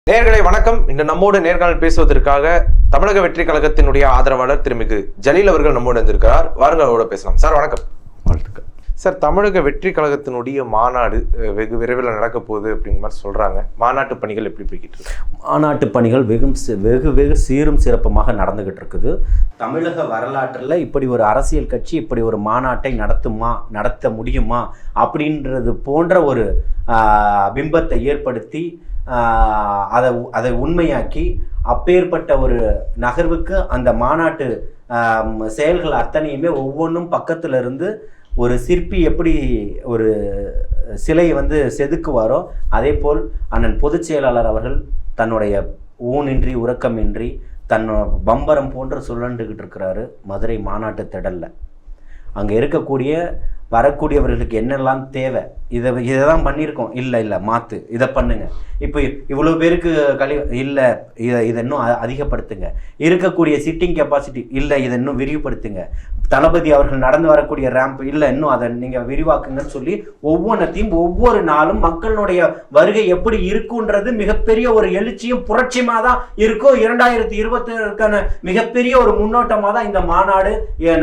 நேயர்களே வணக்கம். இன்று நம்மோடு நேர்காணல் பேசுவதற்காக தமிழக வெற்றி கழகத்தினுடைய ஆதரவாளர் திருமிகு ஜலீல் அவர்கள் நம்மோடு வந்திருக்கிறார். வாருங்கள், அவரோட பேசலாம். சார் வணக்கம். வாழ்த்துக்கள் சார். தமிழக வெற்றி கழகத்தினுடைய மாநாடு வெகு விரைவில் நடக்க போகுது அப்படிங்கிற மாதிரி சொல்றாங்க. மாநாட்டு பணிகள் எப்படி போய்கிட்டு இருக்கு? மாநாட்டு பணிகள் வெகு சீரும் சிறப்புமாக நடந்துகிட்டு இருக்குது. தமிழக வரலாற்றில் இப்படி ஒரு அரசியல் கட்சி இப்படி ஒரு மாநாட்டை நடத்த முடியுமா அப்படின்றது போன்ற ஒரு பிம்பத்தை ஏற்படுத்தி அதை உண்மையாக்கி அப்பேற்பட்ட ஒரு நகர்வுக்கு அந்த மாநாட்டு செயல்கள் அத்தனையுமே ஒவ்வொன்றும் பக்கத்துல இருந்து ஒரு சிற்பி எப்படி ஒரு சிலையை செதுக்குவாரோ அதே போல் அண்ணன் பொதுச் செயலாளர் அவர்கள் தன்னுடைய ஊனின்றி உறக்கமின்றி பம்பரம் போன்று சுழண்டுகிட்டு இருக்கிறாரு மதுரை மாநாட்டு திடல்ல. அங்கே இருக்கக்கூடிய வரக்கூடியவர்களுக்கு என்னெல்லாம் தேவை, இதை தான் பண்ணியிருக்கோம், இல்லை மாற்று, இதை பண்ணுங்க, இப்போ இவ்வளோ பேருக்கு இல்லை இதை இன்னும் அதிகப்படுத்துங்க, இருக்கக்கூடிய சிட்டிங் கெப்பாசிட்டி இல்லை இதை இன்னும் விரிவுபடுத்துங்க, தளபதி அவர்கள் நடந்து வரக்கூடிய ரேம்ப் இல்லை இன்னும் அதை நீங்கள் விரிவாக்குங்கன்னு சொல்லி ஒவ்வொன்றத்தையும் ஒவ்வொரு நாளும் மக்களுடைய வருகை எப்படி இருக்குன்றது மிகப்பெரிய ஒரு எழுச்சியும் புரட்சியமாக தான் இருக்கும். 2020 மிகப்பெரிய ஒரு முன்னோட்டமாக தான் இந்த மாநாடு.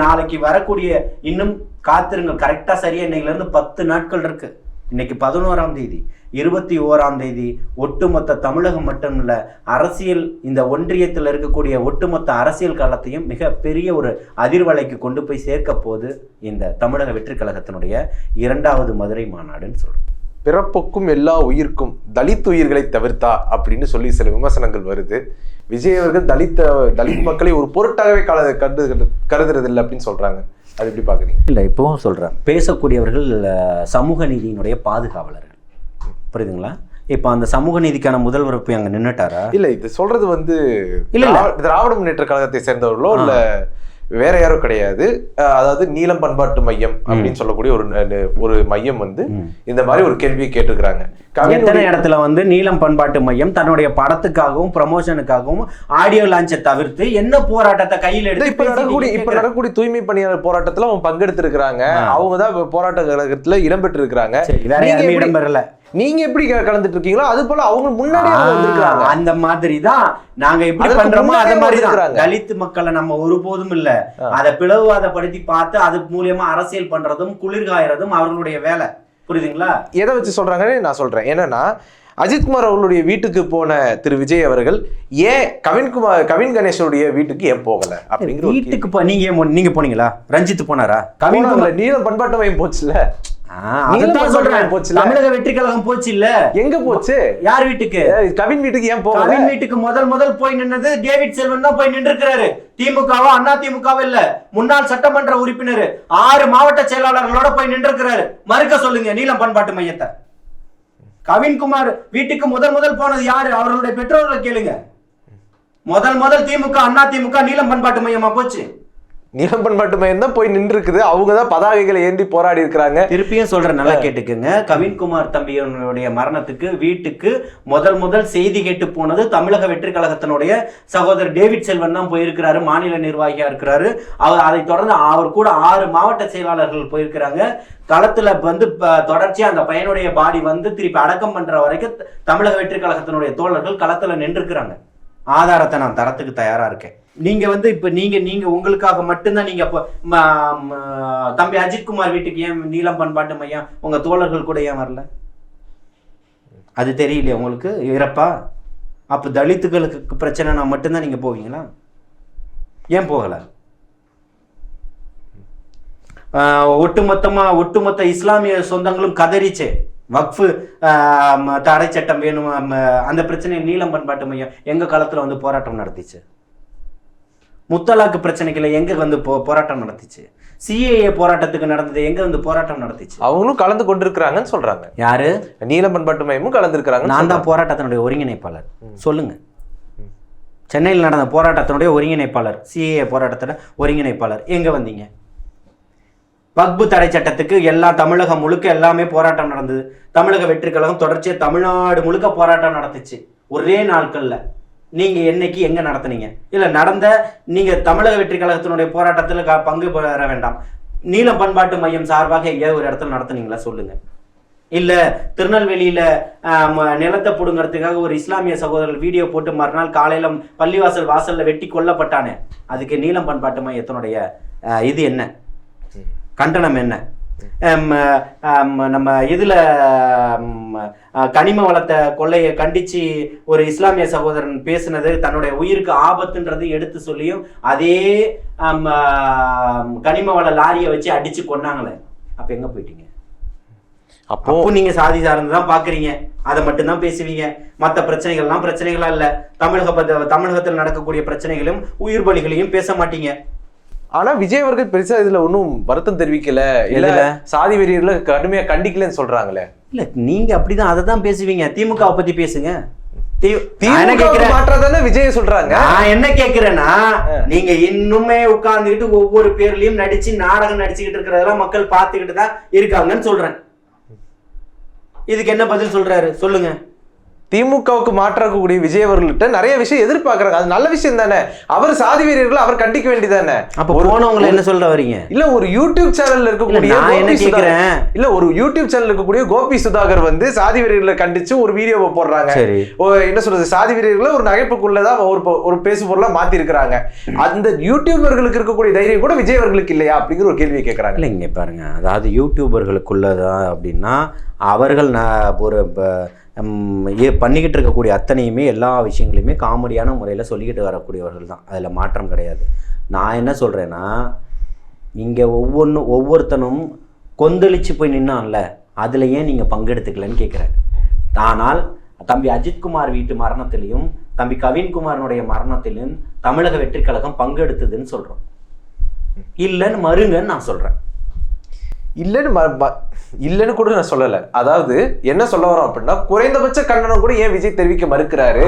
நாளைக்கு வரக்கூடிய இன்னும் காத்திருங்கள், கரெக்டாக சரியா இன்னைக்குலேருந்து 10 நாட்கள் இருக்கு. இன்னைக்கு 11ஆம் தேதி, 21ஆம் தேதி ஒட்டுமொத்த தமிழகம் மட்டும் இல்லை, அரசியல் இந்த ஒன்றியத்தில் இருக்கக்கூடிய ஒட்டுமொத்த அரசியல் காலத்தையும் மிகப்பெரிய ஒரு அதிர்வலைக்கு கொண்டு போய் சேர்க்க போது இந்த தமிழக வெற்றி கழகத்தினுடைய 2வது மதுரை மாநாடுன்னு சொல்றோம். பிறப்புக்கும் எல்லா உயிர்க்கும் தலித் உயிர்களை தவிர்த்தா அப்படின்னு சொல்லி சில விமர்சனங்கள் வருது. விஜய் அவர்கள் தலித் மக்களை ஒரு பொருட்டாகவே கருதுறது இல்லை அப்படின்னு சொல்றாங்க. அது எப்படி பாக்குறீங்க? இல்லை, இப்பவும் சொல்றேன், பேசக்கூடியவர்கள் சமூக நீதியினுடைய பாதுகாவலர்கள், புரியுதுங்களா? இப்போ அந்த சமூக நீதிக்கான முதல்வர் போய் அங்கே நின்றுட்டாரா? இல்லை, இது சொல்றது திராவிட முன்னேற்ற கழகத்தை சேர்ந்தவர்களோ இல்ல வேற யாரும் கிடையாது. அதாவது நீலம் பண்பாட்டு மையம் அப்படின்னு சொல்லக்கூடிய ஒரு மையம் இந்த மாதிரி ஒரு கேள்வியை கேட்டிருக்கிறாங்க. எத்தனை இடத்துல நீலம் பண்பாட்டு மையம் தன்னுடைய படத்துக்காகவும் ப்ரமோஷனுக்காகவும் ஆடியோ லான்ச்சை தவிர்த்து என்ன போராட்டத்தை கையில் எடுத்து இப்ப நடக்கக்கூடிய தூய்மை பணியாளர் போராட்டத்துல அவங்க பங்கெடுத்திருக்கிறாங்க. அவங்கதான் போராட்ட கழகத்துல இடம்பெற்று இருக்கிறாங்க. வேற யாருமே இடம்பெறல. நீங்க எப்படி கலந்துட்டு இருக்கீங்களோ அது போல அவங்க முன்னாடியே வந்திருக்காங்க. அந்த மாதிரி தான் நாங்க எப்படி பண்றோமோ அது மாதிரி தான். தலித் மக்களை நம்ம ஒருபோதும் இல்ல அதை பிளவுவாதப்படுத்தி பார்த்து அது மூலியமா அரசியல் பண்றதும் குளிர்காயறதும் அவர்களுடைய வேலை, புரியுதுங்களா? எதை வச்சு சொல்றாங்கன்னு நான் சொல்றேன். என்னன்னா, அஜித்குமார் அவர்களுடைய வீட்டுக்கு போன திரு விஜய் அவர்கள் ஏன் கவின் கணேசனுடைய வீட்டுக்கு ஏன் போகல அப்படிங்கிற வீட்டுக்கு நீங்க போனீங்களா? ரஞ்சித் போனாரா? நீலம் பண்பாட்டு மையம் போச்சுல. தமிழக வெற்றி கழகம் போச்சு இல்ல? எங்க போச்சு? யார் வீட்டுக்கு? கவின் வீட்டுக்கு ஏன் போகல? கவின் வீட்டுக்கு முதல் போய் நின்னது டேவிட் செல்வன் தான் போய் நின்று இருக்கிறாரு. திமுகவோ அண்ணா திமுகவோ இல்ல, முன்னாள் சட்டமன்ற உறுப்பினர் 6 மாவட்ட செயலாளர்களோட போய் நின்று இருக்கிறாரு. மறுக்க சொல்லுங்க நீலம் பண்பாட்டு மையத்தை. கவின்குமார் வீட்டுக்கு முதல் போனது யாரு? அவர்களுடைய பெற்றோர்களை கேளுங்க. முதல் திமுக அண்ணா திமுக நீலம் பண்பாட்டு மையமா போச்சு? நீலம் பண்பாட்டு மையம் தான் போய் நின்று இருக்குது. அவங்க தான் பதாகைகளை ஏந்தி போராடி இருக்கிறாங்க. திருப்பியும் சொல்றேன், நல்லா கேட்டுக்குங்க. கவின்குமார் தம்பியுடைய மரணத்துக்கு வீட்டுக்கு முதல் செய்தி கேட்டு போனது தமிழக வெற்றி கழகத்தினுடைய சகோதரர் டேவிட் செல்வன் தான் போயிருக்கிறாரு. மாநில நிர்வாகியா இருக்கிறாரு. அதை தொடர்ந்து அவர் கூட 6 மாவட்ட செயலாளர்கள் போயிருக்கிறாங்க. களத்துல தொடர்ச்சியா அந்த பையனுடைய பாடி திருப்பி அடக்கம் பண்ற வரைக்கும் தமிழக வெற்றி கழகத்தினுடைய தோழர்கள் களத்துல நின்றுக்கிறாங்க. ஆதாரத்தை நான் தரத்துக்கு தயாரா இருக்கேன். நீங்க இப்ப நீங்க உங்களுக்காக மட்டும்தான் நீங்க தம்பி அஜித்குமார் வீட்டுக்கு ஏன் நீலம் பண்பாட்டு மையம் உங்க தோழர்கள் கூட ஏன் வரல? அது தெரியலையா உங்களுக்கு? இறப்பா? அப்ப தலித்துகளுக்கு பிரச்சனைனா மட்டும்தான் நீங்க போவீங்களா? ஏன் போகல? ஒட்டுமொத்த இஸ்லாமிய சொந்தங்களும் கதறிச்சே வக்ஃபு தடை சட்டம் வேணும், அந்த பிரச்சனையை நீலம் பண்பாட்டு மையம் எங்க காலத்துல போராட்டம் நடத்திச்சு. முத்தலாக்கு பிரச்சனைகளை எங்க போராட்டம் நடத்திச்சு. சிஏஏ போராட்டத்துக்கு நடந்தது எங்க போராட்டம் நடத்திச்சு. அவங்களும் கலந்து கொண்டிருக்கிறாங்கன்னு சொல்றாங்க. யாரு? நீலம் பண்பாட்டு மையமும் கலந்துருக்கிறாங்க. நான் தான் போராட்டத்தினுடைய ஒருங்கிணைப்பாளர். சொல்லுங்க, சென்னையில் நடந்த போராட்டத்தினுடைய ஒருங்கிணைப்பாளர், சிஏஏ போராட்டத்தோட ஒருங்கிணைப்பாளர். எங்க வந்தீங்க? வக்பு தடை சட்டத்துக்கு தமிழகம் முழுக்க எல்லாமே போராட்டம் நடந்தது. தமிழக வெற்றி கழகம் தொடர்ச்சியா தமிழ்நாடு முழுக்க போராட்டம் நடத்துச்சு ஒரே நாட்கள்ல. நீங்க என்னைக்கு எங்க நடத்துனீங்க? இல்ல நீங்க தமிழக வெற்றி கழகத்தினுடைய போராட்டத்துல பங்கு பெற வேண்டாம், நீலம் பண்பாட்டு மையம் சார்பாக எங்கேயாவது ஒரு இடத்துல நடத்துனீங்களா? சொல்லுங்க. இல்ல திருநெல்வேலியில நிலத்தை புடுங்கிறதுக்காக ஒரு இஸ்லாமிய சகோதரர் வீடியோ போட்டு மறுநாள் காலையில பள்ளிவாசல் வாசல்ல வெட்டி கொல்லப்பட்டானே, அதுக்கு நீலம் பண்பாட்டு மையத்தினுடைய இது என்ன, கண்டனம் என்ன? நம்ம இதுல கனிம வளத்தை கொள்ளையை கண்டிச்சு ஒரு இஸ்லாமிய சகோதரன் பேசுனது தன்னுடைய உயிருக்கு ஆபத்துன்றது எடுத்து சொல்லியும் அதே கனிம வள லாரியை வச்சு அடிச்சு கொன்னாங்களே, அப்ப எங்க போயிட்டீங்க? அப்போ நீங்க சாதி சார்ந்துதான் பாக்குறீங்க, அதை மட்டும்தான் பேசுவீங்க. மற்ற பிரச்சனைகள்லாம் பிரச்சனைகளா இல்ல, தமிழகத்தில் நடக்கக்கூடிய பிரச்சனைகளும் உயிர் பலிகளையும் பேச மாட்டீங்க. ஆனா விஜய் அவர்கள் பெருசா இதுல ஒன்னும் வருத்தம் தெரிவிக்கல, இல்ல சாதி வெறியர்களை கடுமையா கண்டிக்கலன்னு சொல்றாங்களே. இல்ல நீங்க அப்படிதான் அதை தான் பேசுவீங்க. திமுக பத்தி பேசுங்க. விஜய் சொல்றாங்க. நான் என்ன கேக்குறேன்னா, நீங்க இன்னுமே உட்கார்ந்துகிட்டு ஒவ்வொரு பேர்லயும் நடிச்சு நாடகம் நடிச்சுக்கிட்டு இருக்கிறதெல்லாம் மக்கள் பார்த்துக்கிட்டு தான் இருக்காங்கன்னு சொல்றேன். இதுக்கு என்ன பதில் சொல்றாரு சொல்லுங்க. திமுகவுக்கு மாற்றக்கூடிய விஜய் அவர்கள்ட்ட நிறைய விஷயம் எதிர்பார்க்கறாங்க, அது நல்ல விஷயம் தானே. அவர் சாதி வீரர்களை அவர் கண்டிக்க வேண்டியதானே. அப்ப போனவங்களை என்ன சொல்ல வரீங்க? இல்ல ஒரு யூடியூப் சேனல்ல இருக்கக்கூடிய இல்ல ஒரு யூடியூப் சேனல் இருக்கக்கூடிய கோபி சுதாகர் வந்து சாதி வீரர்களை கண்டிச்சு ஒரு வீடியோவை போடுறாங்க. என்ன சொல்றது, சாதி வீரர்களை ஒரு நகைப்புக்குள்ளதான் ஒரு பேசு பொருளா மாத்தி இருக்கிறாங்க. அந்த யூடியூபர்களுக்கு இருக்கக்கூடிய தைரியம் கூட விஜய் அவர்களுக்கு இல்லையா அப்படிங்கிற ஒரு கேள்வியை கேட்கறாங்க. இல்ல இங்க பாருங்க, அதாவது யூடியூபர்களுக்குள்ளதான் அப்படின்னா அவர்கள் ஒரு பண்ணிக்கிட்டு இருக்கக்கூடிய அத்தனையுமே எல்லா விஷயங்களையுமே காமெடியான முறையில் சொல்லிக்கிட்டு வரக்கூடியவர்கள் தான், அதில் மாற்றம் கிடையாது. நான் என்ன சொல்கிறேன்னா, இங்கே ஒவ்வொருத்தனும் கொந்தளிச்சு போய் நின்னான்ல, அதில் ஏன் நீங்கள் பங்கெடுத்துக்கலன்னு கேட்குறேன். ஆனால் தம்பி அஜித்குமார் வீட்டு மரணத்திலையும் தம்பி கவின்குமாரனுடைய மரணத்திலும் தமிழக வெற்றி கழகம் பங்கெடுத்ததுன்னு சொல்கிறோம். இல்லைன்னு மறுங்கன்னு நான் சொல்கிறேன். இல்லன்னு கூட நான் சொல்லல. அதாவது என்ன சொல்ல வரோம் அப்படின்னா, குறைந்தபட்ச கண்டனம் கூட ஏன் விஜய் தெரிவிக்க மறுக்கிறாரு?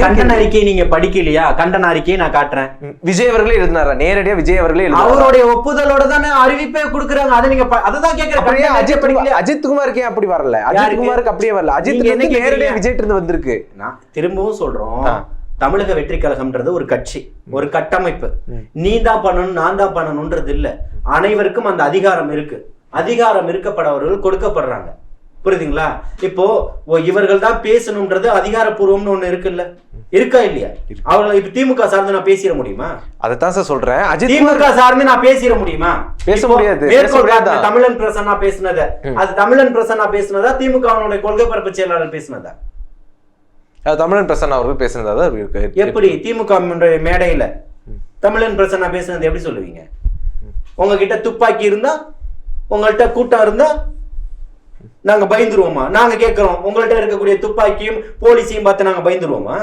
கண்டன அறிக்கையை நீங்க படிக்கலையா? கண்டன அறிக்கையை நான் காட்டுறேன். விஜய் அவர்களே எழுதினாரா? நேரடியா விஜய் அவர்களே அவருடைய ஒப்புதலோட தானே அறிவிப்பே கொடுக்குறாங்க. அதை நீங்க அதுதான் கேட்கிறேன். அஜித்குமாருக்கு ஏன் அப்படி வரல? அஜித்குமாருக்கு அப்படியே வரல. அஜித் நேரடியா விஜய் இருந்து வந்திருக்கு. நான் திரும்பவும் சொல்றோம், தமிழக வெற்றி கழகம்ன்றது ஒரு கட்சி, ஒரு கட்டமைப்பு. நீ தான் பண்ணணும் நான் தான் பண்ணணும்ன்றது இல்ல. அனைவருக்கும் அந்த அதிகாரம் இருக்கு. அதிகாரம் இருக்கப்படவர்கள் கொடுக்கப்படுறாங்க. புரியுதுங்களா? இப்போ இவர்கள் தான் பேசணும்ன்றது அதிகாரப்பூர்வம்னு ஒண்ணு இருக்குல்ல, இருக்கா இல்லையா? அவர்கள் இப்ப திமுக சார்ந்து நான் பேசிட முடியுமா? அதைத்தான் சார் சொல்றேன். திமுக சார்ந்து நான் பேசிட முடியுமா? பேச முடியாது. தமிழன் பிரசன்னா பேசினத, அது தமிழன் பிரசன்னா பேசினதா திமுக கொள்கை பரப்பு செயலாளர் பேசினதா? தமிழன் பிரசன்னா அவர்கள் பேசினதா இருக்கு. எப்படி திமுக மேடையில தமிழன் பிரசன்னா பேசினது எப்படி சொல்லுவீங்க? உங்ககிட்ட துப்பாக்கி இருந்தா, உங்கள்கிட்ட கூட்டம் இருந்தா நாங்க பயந்துருவோமா? நாங்க கேட்கிறோம், உங்கள்கிட்ட இருக்கக்கூடிய துப்பாக்கியும் போலீஸையும் பார்த்து நாங்க பயந்துருவோமா?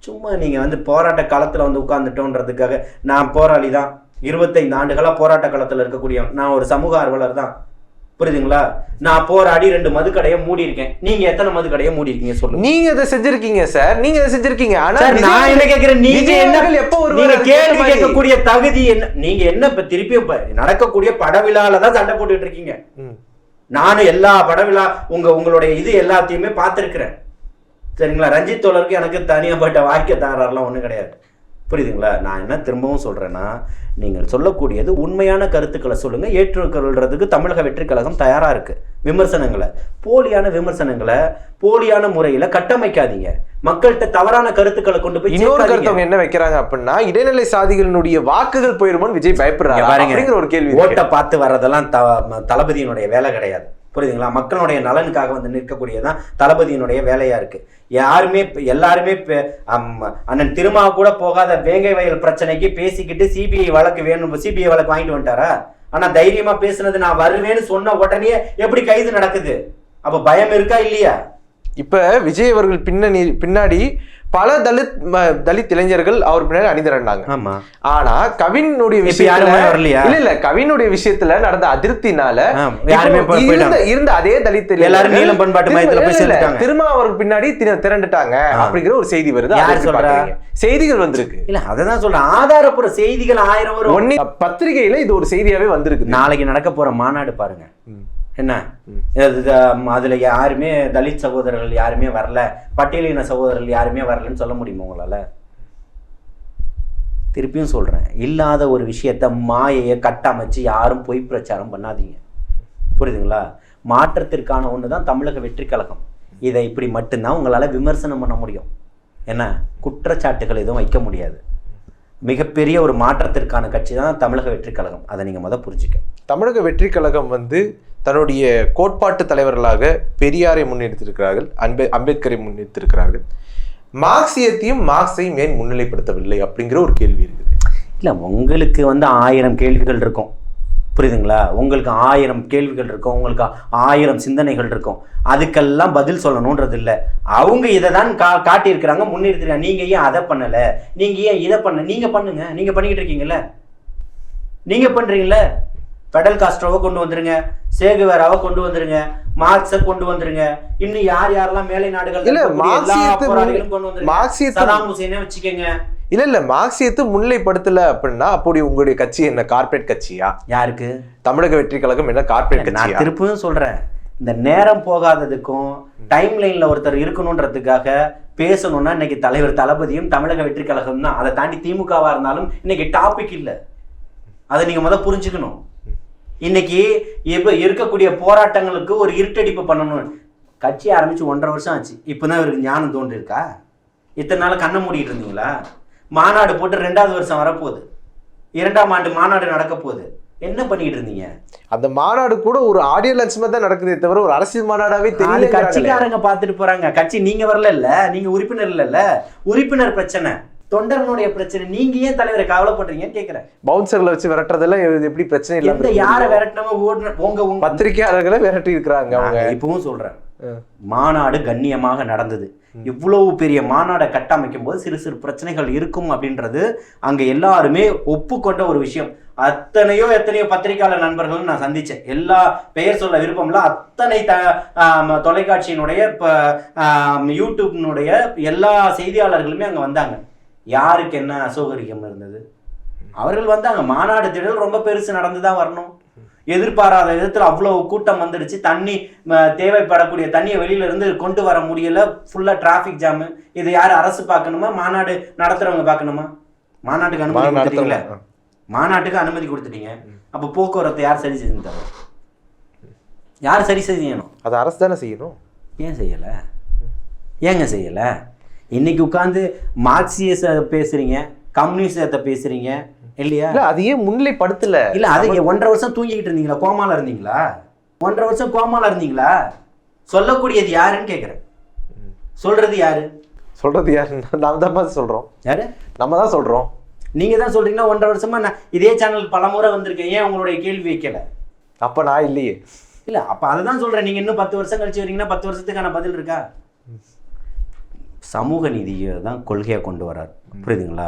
சும்மா நீங்க போராட்ட காலத்துல உட்கார்ந்துட்டோன்றதுக்காக, நான் போராளி தான், 25 ஆண்டுகளா போராட்ட காலத்துல இருக்கக்கூடிய நான் ஒரு சமூக ஆர்வலர் தான். புரியுதுங்களா? நான் போராடி 2 மதுக்கடையை மூடி இருக்கேன். நீங்க எத்தனை மதுக்கடையை மூடி இருக்கீங்க சொல்லுங்க. நீங்க அதை செஞ்சிருக்கீங்க சார், நீங்க அதை செஞ்சிருக்கீங்க. ஆனா நான் என்ன கேட்கிறேன், நீங்க என்ன எப்போ நீங்க கேள்வி கேட்கக்கூடிய தகுதி என்ன? நீங்க என்ன இப்ப திருப்பி நடக்கக்கூடிய படவிழால தான் சண்டை போட்டுட்டு இருக்கீங்க. நானும் எல்லா படவிழா உங்களுடைய இது எல்லாத்தையுமே பார்த்திருக்கிறேன். சரிங்களா? ரஞ்சித் தோழருக்கு எனக்கு தனியாப்பட்ட வாக்கிய தகராறுலாம் ஒண்ணும் கிடையாது. புரியுதுங்களா? நான் என்ன திரும்பவும் சொல்றேன்னா, நீங்கள் சொல்லக்கூடியது உண்மையான கருத்துக்களை சொல்லுங்க. ஏற்றுக்கொள்றதுக்கு தமிழக வெற்றி கழகம் தயாரா இருக்கு. விமர்சனங்களை, போலியான விமர்சனங்களை போலியான முறையில கட்டமைக்காதீங்க. மக்கள்கிட்ட தவறான கருத்துக்களை கொண்டு போய் இன்னொரு கருத்தவங்க என்ன வைக்கிறாங்க அப்படின்னா, இடைநிலை சாதிகளினுடைய வாக்குகள் போயிருமோன்னு விஜய் பயப்படுறாங்க. ஒரு கேள்வி, ஓட்டை பார்த்து வர்றதெல்லாம் தளபதியினுடைய வேலை கிடையாது. புரியுதுங்களா? மக்களுடைய நலனுக்காக நிற்கக்கூடியதான் தளபதியினுடைய வேலையா இருக்கு. யாருமே எல்லாருமே அண்ணன் திருமா கூட போகாத வேங்கை வயல் பிரச்சனைக்கு பேசிக்கிட்டு சிபிஐ வழக்கு வேணும், சிபிஐ வழக்கு வாங்கிட்டு வந்துட்டாரா? ஆனா தைரியமா பேசுனது நான் வருவேன்னு சொன்ன உடனே எப்படி கைது நடக்குது? அப்ப பயம் இருக்கா இல்லையா? இப்ப விஜய் அவர்கள் பின்னாடி பல தலித் இளைஞர்கள் அவர் பின்னாடி அணிந்திரண்டாங்க. ஆனா கவினுடைய விஷயத்துல கவினுடைய விஷயத்துல நடந்த அதிருப்தினால இருந்த அதே தலித் திரும்ப அவருக்கு பின்னாடி திரண்டுட்டாங்க அப்படிங்கிற ஒரு செய்தி வருது. செய்திகள் வந்திருக்கு. இல்ல அதான் சொல்றேன், ஆதாரப்பூர்வ செய்திகள் 1000 வரும். பத்திரிகையில இது ஒரு செய்தியாவே வந்திருக்கு. நாளைக்கு நடக்க போற மாநாடு பாருங்க என்ன, அதுல யாருமே தலித் சகோதரர்கள் யாருமே வரல, பட்டியலின சகோதரர்கள் யாருமே வரலன்னு சொல்ல முடியுமா உங்களால? திருப்பியும் சொல்றேன், இல்லாத ஒரு விஷயத்த மாயையை கட்டமைச்சு யாரும் பொய் பிரச்சாரம் பண்ணாதீங்க. புரியுதுங்களா? மாற்றத்திற்கான ஒன்று தான் தமிழக வெற்றி கழகம். இதை இப்படி மட்டும்தான் உங்களால் விமர்சனம் பண்ண முடியும். என்ன குற்றச்சாட்டுகள் எதுவும் வைக்க முடியாது. மிகப்பெரிய ஒரு மாற்றத்திற்கான கட்சி தான் தமிழக வெற்றி கழகம். அதை நீங்கள் புரிஞ்சுக்க. தமிழக வெற்றி கழகம் தன்னுடைய கோட்பாட்டு தலைவர்களாக பெரியாரை முன்னெடுத்திருக்கிறார்கள், அம்பேத்கரை முன்னெடுத்திருக்கிறார்கள். மார்க்சியத்தையும் மார்க்ஸையும் ஏன் முன்னிலைப்படுத்தவில்லை அப்படிங்கிற ஒரு கேள்வி இருக்குது. இல்லை, உங்களுக்கு 1000 கேள்விகள் இருக்கும், புரியுதுங்களா? உங்களுக்கு 1000 கேள்விகள் இருக்கும், உங்களுக்கு 1000 சிந்தனைகள் இருக்கும். அதுக்கெல்லாம் பதில் சொல்லணுன்றது இல்லை. அவங்க இதை தான் காட்டியிருக்கிறாங்க, முன்னெடுத்துருக்காங்க. நீங்கள் ஏன் அதை பண்ணலை, நீங்கள் ஏன் இதை நீங்கள் பண்ணுங்க. நீங்கள் பண்ணிக்கிட்டு இருக்கீங்கல்ல, நீங்கள் பண்ணுறீங்கள. பெடல் காஸ்ட்ரோவை கொண்டு வந்துருங்க, சேகுவேராவை கொண்டு வந்துருங்க, மார்க்ஸை கொண்டு வந்துருங்க. இன்னும் யாரெல்லாம் மேலை நாடுகள் சதாம் ஹுசேனை வச்சுக்கோங்க. இல்ல மார்க்சியத்தை முன்னிலைப்படுத்தல அப்படின்னா அப்படி உங்களுடைய கட்சி என்ன கார்பரேட் கட்சியா? யாருக்கு? தமிழக வெற்றி கழகம் என்ன கார்பரேட் கட்சி? நான் திருப்பியும் சொல்றேன், இந்த நேரம் போகாததுக்கும் டைம் லைன்ல ஒருத்தர் இருக்கணும்ன்றதுக்காக பேசணும்னா இன்னைக்கு தலைவர் தளபதியும் தமிழக வெற்றி கழகம் தான். அதை தாண்டி திமுகவா இருந்தாலும் இன்னைக்கு டாபிக் இல்லை. அதை நீங்க புரிஞ்சுக்கணும். இன்னைக்கு இப்ப இருக்கக்கூடிய போராட்டங்களுக்கு ஒரு இருட்டடிப்பு பண்ணணும். கட்சி ஆரம்பிச்சு 1.5 வருஷம் ஆச்சு. இப்பதான் இவருக்கு ஞானம் தோன்றிருக்கா? இத்தனை நாள் கண்ணை மூடிட்டு இருந்தீங்களா? மாநாடு போட்டு 2வது வருஷம் வரப்போகுது, 2ஆம் ஆண்டு மாநாடு நடக்க போகுது. என்ன பண்ணிட்டு இருந்தீங்க? அந்த மாநாடு கூட ஒரு ஆடியோ லான்ச் தான் நடக்குதே தவிர ஒரு அரசியல் மாநாடாவே தெரியல. கட்சிக்காரங்க பார்த்துட்டு போறாங்க. கட்சி நீங்க வரல இல்ல, நீங்க உறுப்பினர் இல்ல. உறுப்பினர் பிரச்சனை, தொண்டர்களுடைய பிரச்சனை. நீங்க ஏன் தலைவரை கவலைப்படுறீங்கன்னு கேக்குறேன். பவுன்சர்களை வச்சு விரட்டுறதெல்லாம் எப்படி பிரச்சனை இல்லை. யாரை விரட்டினமோ உங்க பத்திரிகையாளர்களை விரட்டி இருக்கிறாங்க. அவங்க இப்பவும் சொல்றேன், மாநாடு கண்ணியமாக நடந்தது. இவ்வளவு பெரிய மாநாடை கட்டமைக்கும் போது சிறு சிறு பிரச்சனைகள் இருக்கும் அப்படின்றது அங்க எல்லாருமே ஒப்புக்கொண்ட ஒரு விஷயம். எத்தனையோ பத்திரிகையாளர் நண்பர்களும் நான் சந்திச்சேன். எல்லா பெயர் சொல்ல விருப்பம்ல அத்தனை தொலைக்காட்சியினுடைய யூடியூப்னுடைய எல்லா செய்தியாளர்களுமே அங்க வந்தாங்க. யாருக்கு என்ன அசௌகரியம் இருந்தது? அவர்கள் வந்தாங்க. மாநாடு திடல் ரொம்ப பெருசு நடந்துதான் வரணும். எதிர்பாராத விதத்தில் அவ்வளோ கூட்டம் வந்துடுச்சு. தண்ணி தேவைப்படக்கூடிய தண்ணியை வெளியில இருந்து கொண்டு வர முடியல. ஃபுல்லா டிராஃபிக் ஜாமு. இது யாரு அரசு பார்க்கணுமா, மாநாடு நடத்துறவங்க பார்க்கணுமா? மாநாட்டுக்கு அனுமதி கொடுத்துட்டீங்களே, மாநாட்டுக்கு அனுமதி கொடுத்துட்டீங்க. அப்போ போக்குவரத்தை யார் சரி செஞ்சு தரோம்? யார் சரி செய்யணும்? அது அரசு தானே செய்யணும். ஏன் செய்யல? ஏங்க செய்யல? இன்னைக்கு உட்காந்து மார்க்சியத்தை பேசுறீங்க, கம்யூனிஸ்டத்தை பேசுறீங்க இல்லையா? அது ஏன் முன்னிலைப்படுத்தல? இல்ல, அது 1.5 வருஷம் தூங்கிக்கிட்டு இருந்தீங்களா? கோமால இருந்தீங்களா? 1.5 வருஷம் கோமால இருந்தீங்களா? சொல்லக்கூடியது யாருன்னு கேக்குறேன். சொல்றது யாரு? நாம தான் சொல்றோம். யாரு? நம்ம தான் சொல்றோம். நீங்க தான் சொல்றீங்கன்னா 1.5 வருஷமா நான் இதே சேனல் பல முறை வந்திருக்கேன். ஏன் உங்களுடைய கேள்வி வைக்கல? அப்ப நான் இல்லையே. இல்ல, அப்ப அதுதான் சொல்றேன். நீங்க இன்னும் 10 வருஷம் கழிச்சு வரீங்கன்னா 10 வருஷத்துக்கான பதில் இருக்கா? சமூக நீதியை தான் கொள்கையை கொண்டு வர்றாரு, புரியுதுங்களா?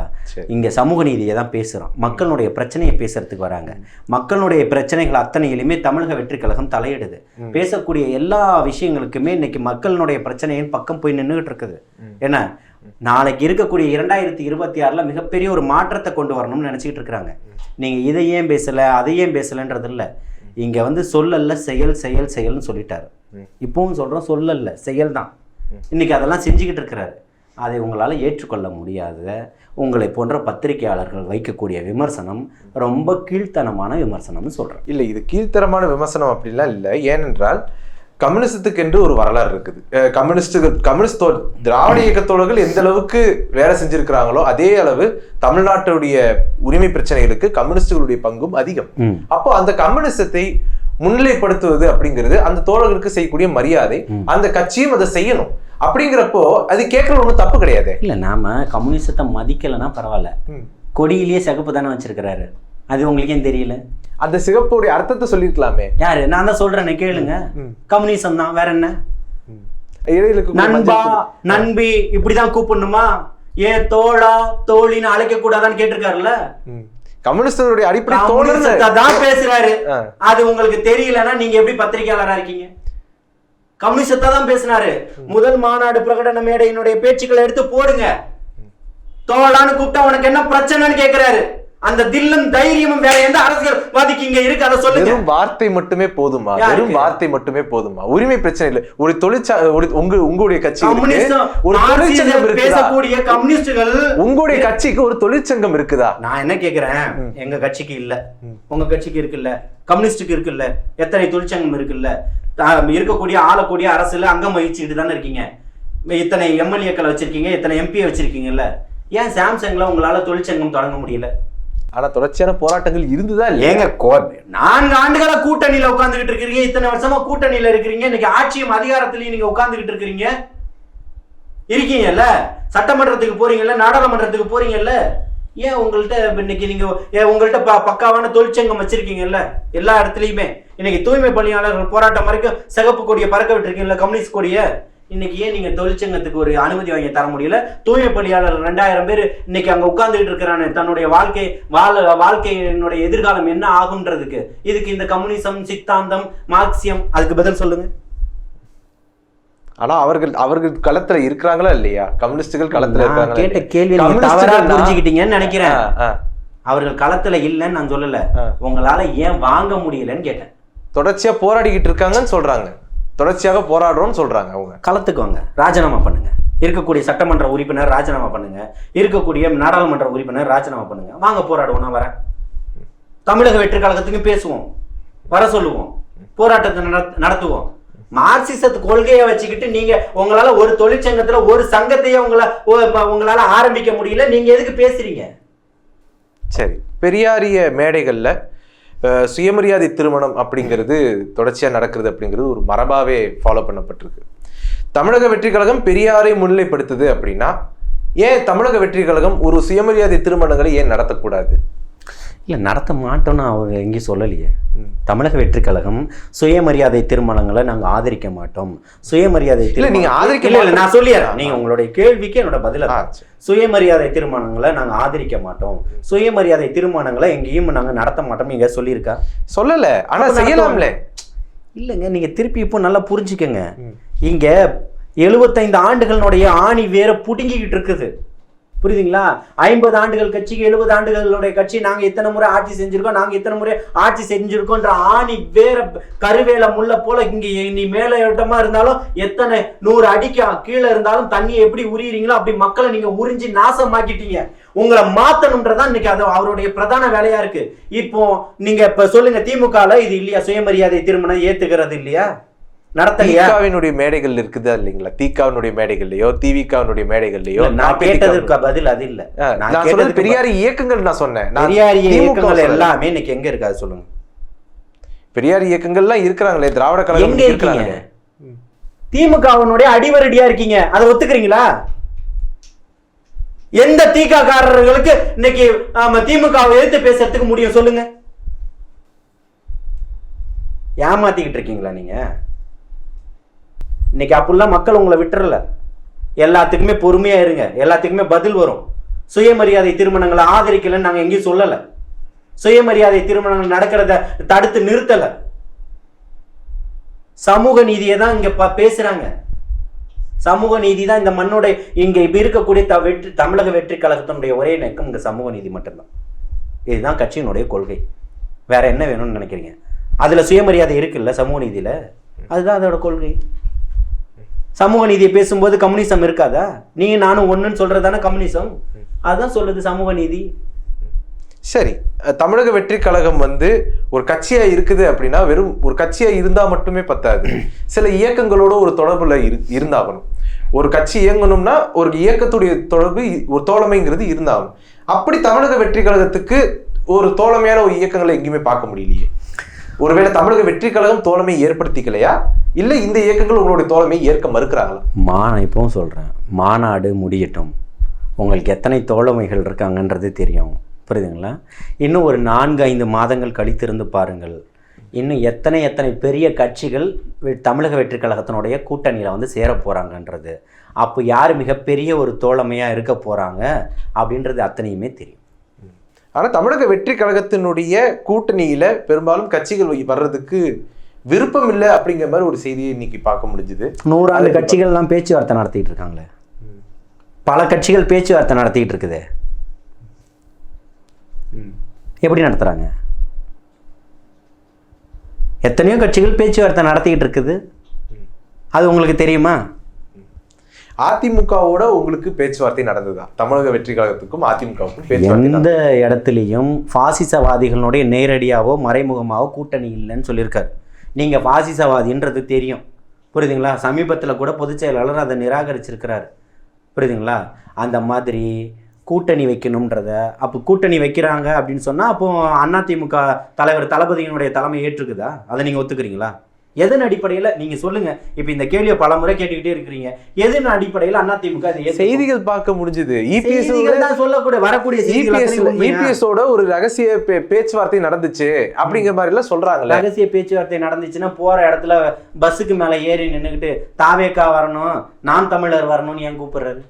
இங்க சமூக நீதியை தான் பேசுறோம். மக்களுடைய பிரச்சனையை பேசுறதுக்கு வராங்க. மக்களுடைய பிரச்சனைகள் அத்தனையிலுமே தமிழக வெற்றி கழகம் தலையிடுது. பேசக்கூடிய எல்லா விஷயங்களுக்குமே இன்னைக்கு மக்களுடைய பிரச்சனையின் பக்கம் போய் நின்றுகிட்டு இருக்குது. ஏன்னா நாளைக்கு இருக்கக்கூடிய 2026 மிகப்பெரிய ஒரு மாற்றத்தை கொண்டு வரணும்னு நினைச்சிட்டு இருக்கிறாங்க. நீங்க இதை ஏன் பேசல, அதை ஏன் பேசலன்றது இல்லை. இங்க சொல்லல, செயல் செயல் செயல்னு சொல்லிட்டாரு. இப்பவும் சொல்றோம், சொல்லல செயல் தான். இன்னைக்கு அதெல்லாம் செஞ்சுக்கிட்டு இருக்கிறாரு. அதை உங்களால் ஏற்றுக்கொள்ள முடியாத உங்களை போன்ற பத்திரிகையாளர்கள் வைக்கக்கூடிய விமர்சனம் ரொம்ப கீழ்த்தனமான விமர்சனம்னு சொல்கிறேன். இல்லை, இது கீழ்த்தரமான விமர்சனம் அப்படிலாம் இல்லை. ஏனென்றால் கம்யூனிசத்துக்கு என்று ஒரு வரலாறு இருக்குது. கம்யூனிஸ்ட் திராவிட இயக்கத்தோழர்கள் எந்த அளவுக்கு வேலை செஞ்சிருக்கிறாங்களோ அதே அளவு தமிழ்நாட்டுடைய உரிமை பிரச்சனைகளுக்கு கம்யூனிஸ்டுகளுடைய பங்கும் அதிகம். அப்போ அந்த கம்யூனிசத்தை முன்னிலைப்படுத்துவது அப்படிங்கிறது அந்த தோழர்களுக்கு செய்யக்கூடிய மரியாதை. அந்த கட்சியும் அதை செய்யணும். அப்படிங்கிறப்போ அது கேட்கறது ஒன்றும் தப்பு கிடையாது. இல்லை, நாம கம்யூனிசத்தை மதிக்கலைன்னா பரவாயில்ல. கொடியிலேயே சிகப்பு தானே வச்சிருக்கிறாரு. அது உங்களுக்கு ஏன் தெரியல? அந்த சிகப்புடைய அர்த்தத்தை சொல்லிருக்கலாமே. யாரு? நான் தான் சொல்றேன்னு கேளுங்க. கம்யூனிசம் தான், வேற என்ன? நண்பா, நண்பி இப்படிதான் கூப்பிடணுமா? ஏன் தோழா, தோழின்னு அழைக்க கூடாதான்னு கேட்டிருக்காருல்ல. கம்யூனிஸ்டருடைய அடிப்படை தான் பேசுறாரு. அது உங்களுக்கு தெரியலன்னா நீங்க எப்படி பத்திரிகையாளரா இருக்கீங்க? கம்யூனிஸ்டா தான் பேசினாரு. முதல் மாநாடு பிரகடன மேடையினுடைய பேச்சுக்களை எடுத்து போடுங்க. தோழான்னு கூப்பிட்டா உனக்கு என்ன பிரச்சனைன்னு கேக்குறாரு. அந்த தில்லும் தைரியமும் வேற எந்த அரசியல்வாதிக்கு இங்க இருக்கு? அதை சொல்லுங்க. வெறும் வார்த்தை மட்டுமே போதுமா? வெறும் வார்த்தை மட்டுமே போதுமா? உரிமை பிரச்சனை இல்லை. ஒரு உங்களுடைய கட்சி ஒரு தொழிற்சங்கம் பேசக்கூடிய கம்யூனிஸ்டுகள், உங்களுடைய கட்சிக்கு ஒரு தொழிற்சங்கம் இருக்குதா? நான் என்ன கேக்குறேன், எங்க கட்சிக்கு இல்ல, உங்க கட்சிக்கு இருக்குல்ல, கம்யூனிஸ்டுக்கு இருக்குல்ல, எத்தனை தொழிற்சங்கம் இருக்குல்ல? இருக்கக்கூடிய ஆளக்கூடிய அரசுல அங்கம் வகிச்சுக்கிட்டு தானே இருக்கீங்க. இத்தனை எம்எல்ஏக்களை வச்சிருக்கீங்க, இத்தனை எம்பியை வச்சிருக்கீங்கல்ல. ஏன் சாம்சங்ல உங்களால தொழிற்சங்கம் தொடங்க முடியல? ஆனா தொடர்ச்சியான போராட்டங்கள் இருந்துதான் ஏங்க 4 ஆண்டுகளா கூட்டணியில உட்கார்ந்துகிட்டு இருக்கிறீங்க, இத்தனை வருஷமா கூட்டணியில இருக்கிறீங்க, இன்னைக்கு ஆட்சியும் அதிகாரத்திலையும் நீங்க உட்கார்ந்துகிட்டு இருக்கிறீங்க இருக்கீங்கல்ல, சட்டமன்றத்துக்கு போறீங்கல்ல, நாடாளுமன்றத்துக்கு போறீங்கல்ல. ஏன் உங்கள்கிட்ட இன்னைக்கு நீங்க உங்கள்கிட்ட பக்காவான தொழிற்சங்கம் வச்சிருக்கீங்கல்ல எல்லா இடத்துலயுமே. இன்னைக்கு தூய்மை பணியாளர்கள் போராட்டம் வரைக்கும் சிகப்பு கொடியை பறக்க விட்டுருக்கீங்கல்ல, கம்யூனிஸ்ட் கொடியை. இன்னைக்கு ஏன் நீங்க தொழிற்சங்கத்துக்கு ஒரு அனுமதி வாங்கி தர முடியல? தூய்மை பணியாளர் 2000 பேர் இன்னைக்கு அங்க உட்கார்ந்துட்டு இருக்கிறானே, தன்னுடைய வாழ்க்கையினுடைய எதிர்காலம் என்ன ஆகுன்றதுக்கு. இதுக்கு இந்த கம்யூனிசம், சித்தாந்தம், மார்க்சியம், அதுக்கு பதில் சொல்லுங்க. ஆனா அவர்கள் களத்துல இருக்கிறாங்களா இல்லையா? கம்யூனிஸ்டுகள் களத்துல இருக்காங்க. கேட்ட கேள்வி தவறா புரிஞ்சுக்கிட்டீங்கன்னு நினைக்கிறேன். அவர்கள் களத்துல இல்லைன்னு நான் சொல்லல, உங்களால ஏன் வாங்க முடியலன்னு கேட்டேன். தொடர்ச்சியா போராடிக்கிட்டு இருக்காங்கன்னு சொல்றாங்க, தொடர்ச்சியாக போராடுறோம்னு சொல்றாங்க. அவங்க களத்துக்கு வாங்க, ராஜினாமா பண்ணுங்க. இருக்கக்கூடிய சட்டமன்ற உறுப்பினர் ராஜினாமா பண்ணுங்க, இருக்கக்கூடிய நாடாளுமன்ற உறுப்பினர் ராஜினாமா பண்ணுங்க. வாங்க போராடுவோம், நான் வரேன். தமிழக வெற்றி கழகத்துக்கும் பேசுவோம், வர சொல்லுவோம், போராட்டத்தை நடத்துவோம். மார்க்சிச கொள்கையை வச்சுக்கிட்டு நீங்க உங்களால ஒரு தொழிற்சங்கத்துல ஒரு சங்கத்தையே உங்களால ஆரம்பிக்க முடியல, நீங்க எதுக்கு பேசுறீங்க? சரி, பெரியாரிய மேடைகள்ல சுயமரியாதை திருமணம் அப்படிங்கிறது தொடர்ச்சியா நடக்கிறது அப்படிங்கிறது ஒரு மரபாவே ஃபாலோ பண்ணப்பட்டிருக்கு. தமிழக வெற்றி கழகம் பெரியாரை முன்னிலைப்படுத்துது அப்படின்னா ஏன் தமிழக வெற்றி கழகம் ஒரு சுயமரியாதை திருமணங்களை ஏன் நடத்தக்கூடாது? இல்லை, நடத்த மாட்டோம்னு அவங்க எங்கேயும் சொல்லலையே. தமிழக வெற்றி கழகம் சுயமரியாதை திருமணங்களை நாங்கள் ஆதரிக்க மாட்டோம். சுயமரியாதை நீங்க ஆதரிக்க இல்லை, நான் சொல்லிடுறேன். நீங்க உங்களுடைய கேள்விக்கு என்னோட பதில சுயமரியாதை திருமணங்களை நாங்கள் ஆதரிக்க மாட்டோம், சுயமரியாதை திருமணங்களை எங்கேயும் நாங்கள் நடத்த மாட்டோம் எங்க சொல்லியிருக்கா? சொல்லல, ஆனா செய்யலாம்ல. இல்லைங்க, நீங்க திருப்பி இப்போ நல்லா புரிஞ்சுக்கங்க. இங்க 75 ஆண்டுகளுடைய ஆணி வேற புடுங்கிக்கிட்டு இருக்குது, புரியுதுங்களா? 50 ஆண்டுகள் கட்சிக்கு 70 ஆண்டுகளுடைய கட்சி, நாங்க இத்தனை முறை ஆட்சி செஞ்சிருக்கோம், நாங்க இத்தனை முறை ஆட்சி செஞ்சிருக்கோன்ற ஆணி வேற கருவேல முள்ள போல இங்க நீ மேல இடமா இருந்தாலும் எத்தனை 100 அடிக்கு கீழே இருந்தாலும் தண்ணியை எப்படி உரியுறீங்களோ அப்படி மக்களை நீங்க உறிஞ்சி நாசமாக்கிட்டீங்க. உங்களை மாத்தணும்ன்றதான் இன்னைக்கு அது அவருடைய பிரதான வேலையா இருக்கு. இப்போ நீங்க இப்ப சொல்லுங்க, திமுகல இது இல்லையா? சுயமரியாதை திருமணம் ஏத்துக்கிறது இல்லையா? நடத்தலியாவினுடைய மேடைகள் இருக்குதா இல்லைங்களா? திகாவினுடைய மேடைகள்லயோ திவிகாவினுடைய மேடைகள்லயோ நான் கேட்டதற்கு பதில் அது இல்ல. நான் சொல்றது பெரியாரி இயக்கங்கள். நான் சொன்னேன் பெரியாரி இயக்கங்கள் எல்லாமே இன்னைக்கு எங்க இருக்காது சொல்லுங்க? பெரியாரி இயக்கங்கள்லாம் இருக்கிறாங்களே, திராவிட கழகம் எங்க இருக்கீங்க? திமுகவினுடைய அடிவரடியா இருக்கீங்க, அதை ஒத்துக்கிறீங்களா? எந்த திக காரர்களுக்கு இன்னைக்கு திமுகவை எதிர்த்து பேசுறதுக்கு முடியும் சொல்லுங்க? ஏமாத்திக்கிட்டு இருக்கீங்களா நீங்க? இன்னைக்கு அப்படிலாம் மக்கள் உங்களை விட்டுறல. எல்லாத்துக்குமே பொறுமையா இருங்க, எல்லாத்துக்குமே பதில் வரும். சுயமரியாதை திருமணங்களை ஆதரிக்கலன்னு நாங்க எங்கேயும் சொல்லல, சுயமரியாதை திருமணங்கள் நடக்கிறத தடுத்து நிறுத்தல. சமூக நீதியை தான் இங்க பேசுறாங்க. சமூக நீதி தான் இந்த மண்ணோட இங்க இப்ப இருக்கக்கூடிய தமிழக வெற்றி கழகத்தினுடைய ஒரே நோக்கம் இங்க சமூக நீதி மட்டும்தான். இதுதான் கட்சியினுடைய கொள்கை. வேற என்ன வேணும்னு நினைக்கிறீங்க? அதுல சுயமரியாதை இருக்குல்ல சமூக நீதியில, அதுதான் அதோட கொள்கை. சமூக நீதியை பேசும்போது கம்யூனிசம் இருக்காதா? நீங்க நானும் ஒண்ணுன்னு சொல்றதானே கம்யூனிசம்? அதுதான் சொல்லுது சமூக நீதி. சரி, தமிழக வெற்றி கழகம் ஒரு கட்சியா இருக்குது அப்படின்னா வெறும் ஒரு கட்சியா இருந்தா மட்டுமே பத்தாது, சில இயக்கங்களோட ஒரு தொடர்புல இருந்தாகணும். ஒரு கட்சி இயங்கணும்னா ஒரு இயக்கத்துடைய தொடர்பு, ஒரு தோழமைங்கிறது இருந்தாகணும். அப்படி தமிழக வெற்றி கழகத்துக்கு ஒரு தோழமையான ஒரு இயக்கங்களை எங்கேயுமே பார்க்க முடியலையே. ஒருவேளை தமிழக வெற்றி கழகம் தோழமை ஏற்படுத்திக்கலையா, இல்லை இந்த இயக்கங்கள் உங்களுடைய தோழமையை ஏற்க மறுக்கிறாங்களா? நான் இப்பவும் சொல்றேன், மாநாடு முடியட்டும், உங்களுக்கு எத்தனை தோழமைகள் இருக்காங்கன்றது தெரியும், புரியுதுங்களா? இன்னும் ஒரு 4-5 மாதங்கள் கழித்திருந்து பாருங்கள், இன்னும் எத்தனை பெரிய கட்சிகள் தமிழக வெற்றி கழகத்தினுடைய கூட்டணியில் சேர போகிறாங்கன்றது. அப்போ யார் மிகப்பெரிய ஒரு தோழமையாக இருக்க போகிறாங்க அப்படின்றது அத்தனையுமே தெரியும். ஆனால் தமிழக வெற்றி கழகத்தினுடைய கூட்டணியில் பெரும்பாலும் கட்சிகள் வர்றதுக்கு விருப்பம் இல்லை அப்படிங்கிற மாதிரி ஒரு செய்தியை இன்னைக்கு பார்க்க முடிஞ்சுது. 100 கட்சிகள்லாம் பேச்சுவார்த்தை நடத்திட்டு இருக்காங்களே, பல கட்சிகள் பேச்சுவார்த்தை நடத்திட்டு இருக்குது. எப்படி நடத்துறாங்க? எத்தனையோ கட்சிகள் பேச்சுவார்த்தை நடத்திக்கிட்டு இருக்குது, அது உங்களுக்கு தெரியுமா? அதிமுகவோட உங்களுக்கு பேச்சுவார்த்தை நடந்ததா? தமிழக வெற்றி கழகத்துக்கும் அதிமுகவுக்கும் பேச்சுவார்த்தை எந்த இடத்துலையும் பாசிசவாதிகளுடைய நேரடியாவோ மறைமுகமாவோ கூட்டணி இல்லைன்னு சொல்லியிருக்காரு. நீங்கள் பாசிசவாதின்றது தெரியும், புரியுதுங்களா? சமீபத்தில் கூட பொதுச் செயலாளர் அதை நிராகரிச்சிருக்கிறார், புரியுதுங்களா? அந்த மாதிரி கூட்டணி வைக்கணுன்றத, அப்போ கூட்டணி வைக்கிறாங்க அப்படின்னு சொன்னால் அப்போ அதிமுக தலைவர் தளபதியினுடைய தலைமை ஏற்றுக்குதா? அதை நீங்கள் ஒத்துக்கிறீங்களா? எதன் அடிப்படையில் நீங்கள் சொல்லுங்கள். இப்போ இந்த கேள்வியை பல முறை கேட்டுக்கிட்டே இருக்கிறீங்க. எதன் அடிப்படையில் அதிமுக செய்திகள் பார்க்க முடிஞ்சது? சொல்லக்கூடிய வரக்கூடிய இபிஎஸோட ஒரு ரகசிய பேச்சுவார்த்தை நடந்துச்சு அப்படிங்கிற மாதிரி எல்லாம் சொல்றாங்க. ரகசிய பேச்சுவார்த்தை நடந்துச்சுன்னா போற இடத்துல பஸ்ஸுக்கு மேல ஏறி நின்றுக்கிட்டு தாவேக்கா வரணும், நாம் தமிழர் வரணும்னு ஏன் கூப்பிடுறாரு?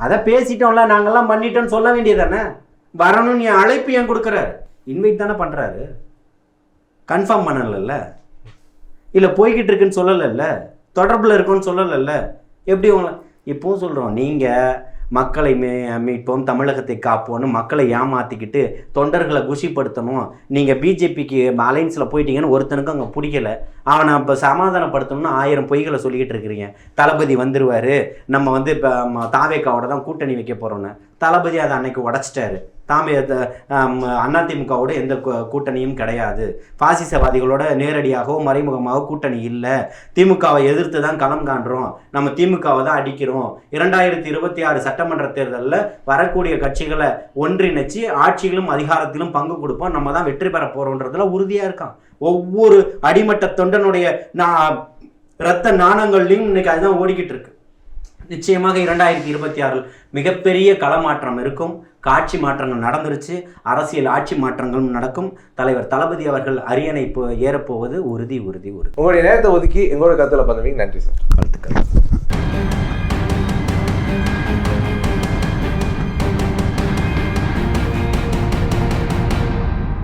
அதை பேசிட்டோம்ல, நாங்கெல்லாம் பண்ணிட்டோம்னு சொல்ல வேண்டியதானே? வரணும்னு என் அழைப்பு ஏன் கொடுக்குறாரு? இன்வைட் தானே பண்றாரு, கன்ஃபார்ம் பண்ணல, இல்லை போய்கிட்டு இருக்குன்னு சொல்லலைல்ல, தொடர்பில் இருக்குன்னு சொல்லலைல்ல. எப்படி உங்களை இப்போவும் சொல்கிறோம், நீங்கள் மக்களை மீட்போம், தமிழகத்தை காப்போன்னு மக்களை ஏமாற்றிக்கிட்டு தொண்டர்களை குஷிப்படுத்தணும். நீங்கள் பிஜேபிக்கு அலைன்ஸில் போயிட்டீங்கன்னு ஒருத்தனுக்கும் அங்கே பிடிக்கல, அவனை இப்போ சமாதானப்படுத்தணும்னு 1000 பொய்களை சொல்லிக்கிட்டு இருக்கிறீங்க. தளபதி வந்துடுவார், நம்ம வந்து இப்போ தாவேக்காவோட தான் கூட்டணி வைக்க போகிறோன்னு. தளபதி அதை அன்னைக்கு உடச்சிட்டாரு. அதிமுகவோட எந்த கூட்டணியும் கிடையாது, பாசிசவாதிகளோட நேரடியாகவோ மறைமுகமாக கூட்டணி இல்லை, திமுகவை எதிர்த்து தான் களம் காண்றோம், நம்ம திமுகவை தான் அடிக்கிறோம், 2026 சட்டமன்ற தேர்தலில் வரக்கூடிய கட்சிகளை ஒன்றிணைச்சு ஆட்சியிலும் அதிகாரத்திலும் பங்கு கொடுப்போம், நம்ம தான் வெற்றி பெற போகிறோன்றதுல உறுதியாக இருக்கான். ஒவ்வொரு அடிமட்ட தொண்டனுடைய இரத்த நாணங்கள்லையும் இன்னைக்கு அதுதான் ஓடிக்கிட்டு இருக்கு. நிச்சயமாக 2026 மிகப்பெரிய களமாற்றம் இருக்கும், காட்சி மாற்றங்கள் நடந்துருச்சு, அரசியல் ஆட்சி மாற்றங்களும் நடக்கும். தலைவர் தளபதி அவர்கள் அரியணை ஏறப்போவது உறுதி உறுதி உறுதி. உங்களுடைய நேரத்தை ஒதுக்கி எங்களோட கருத்துல பண்ணுவீங்க. நன்றி சார்.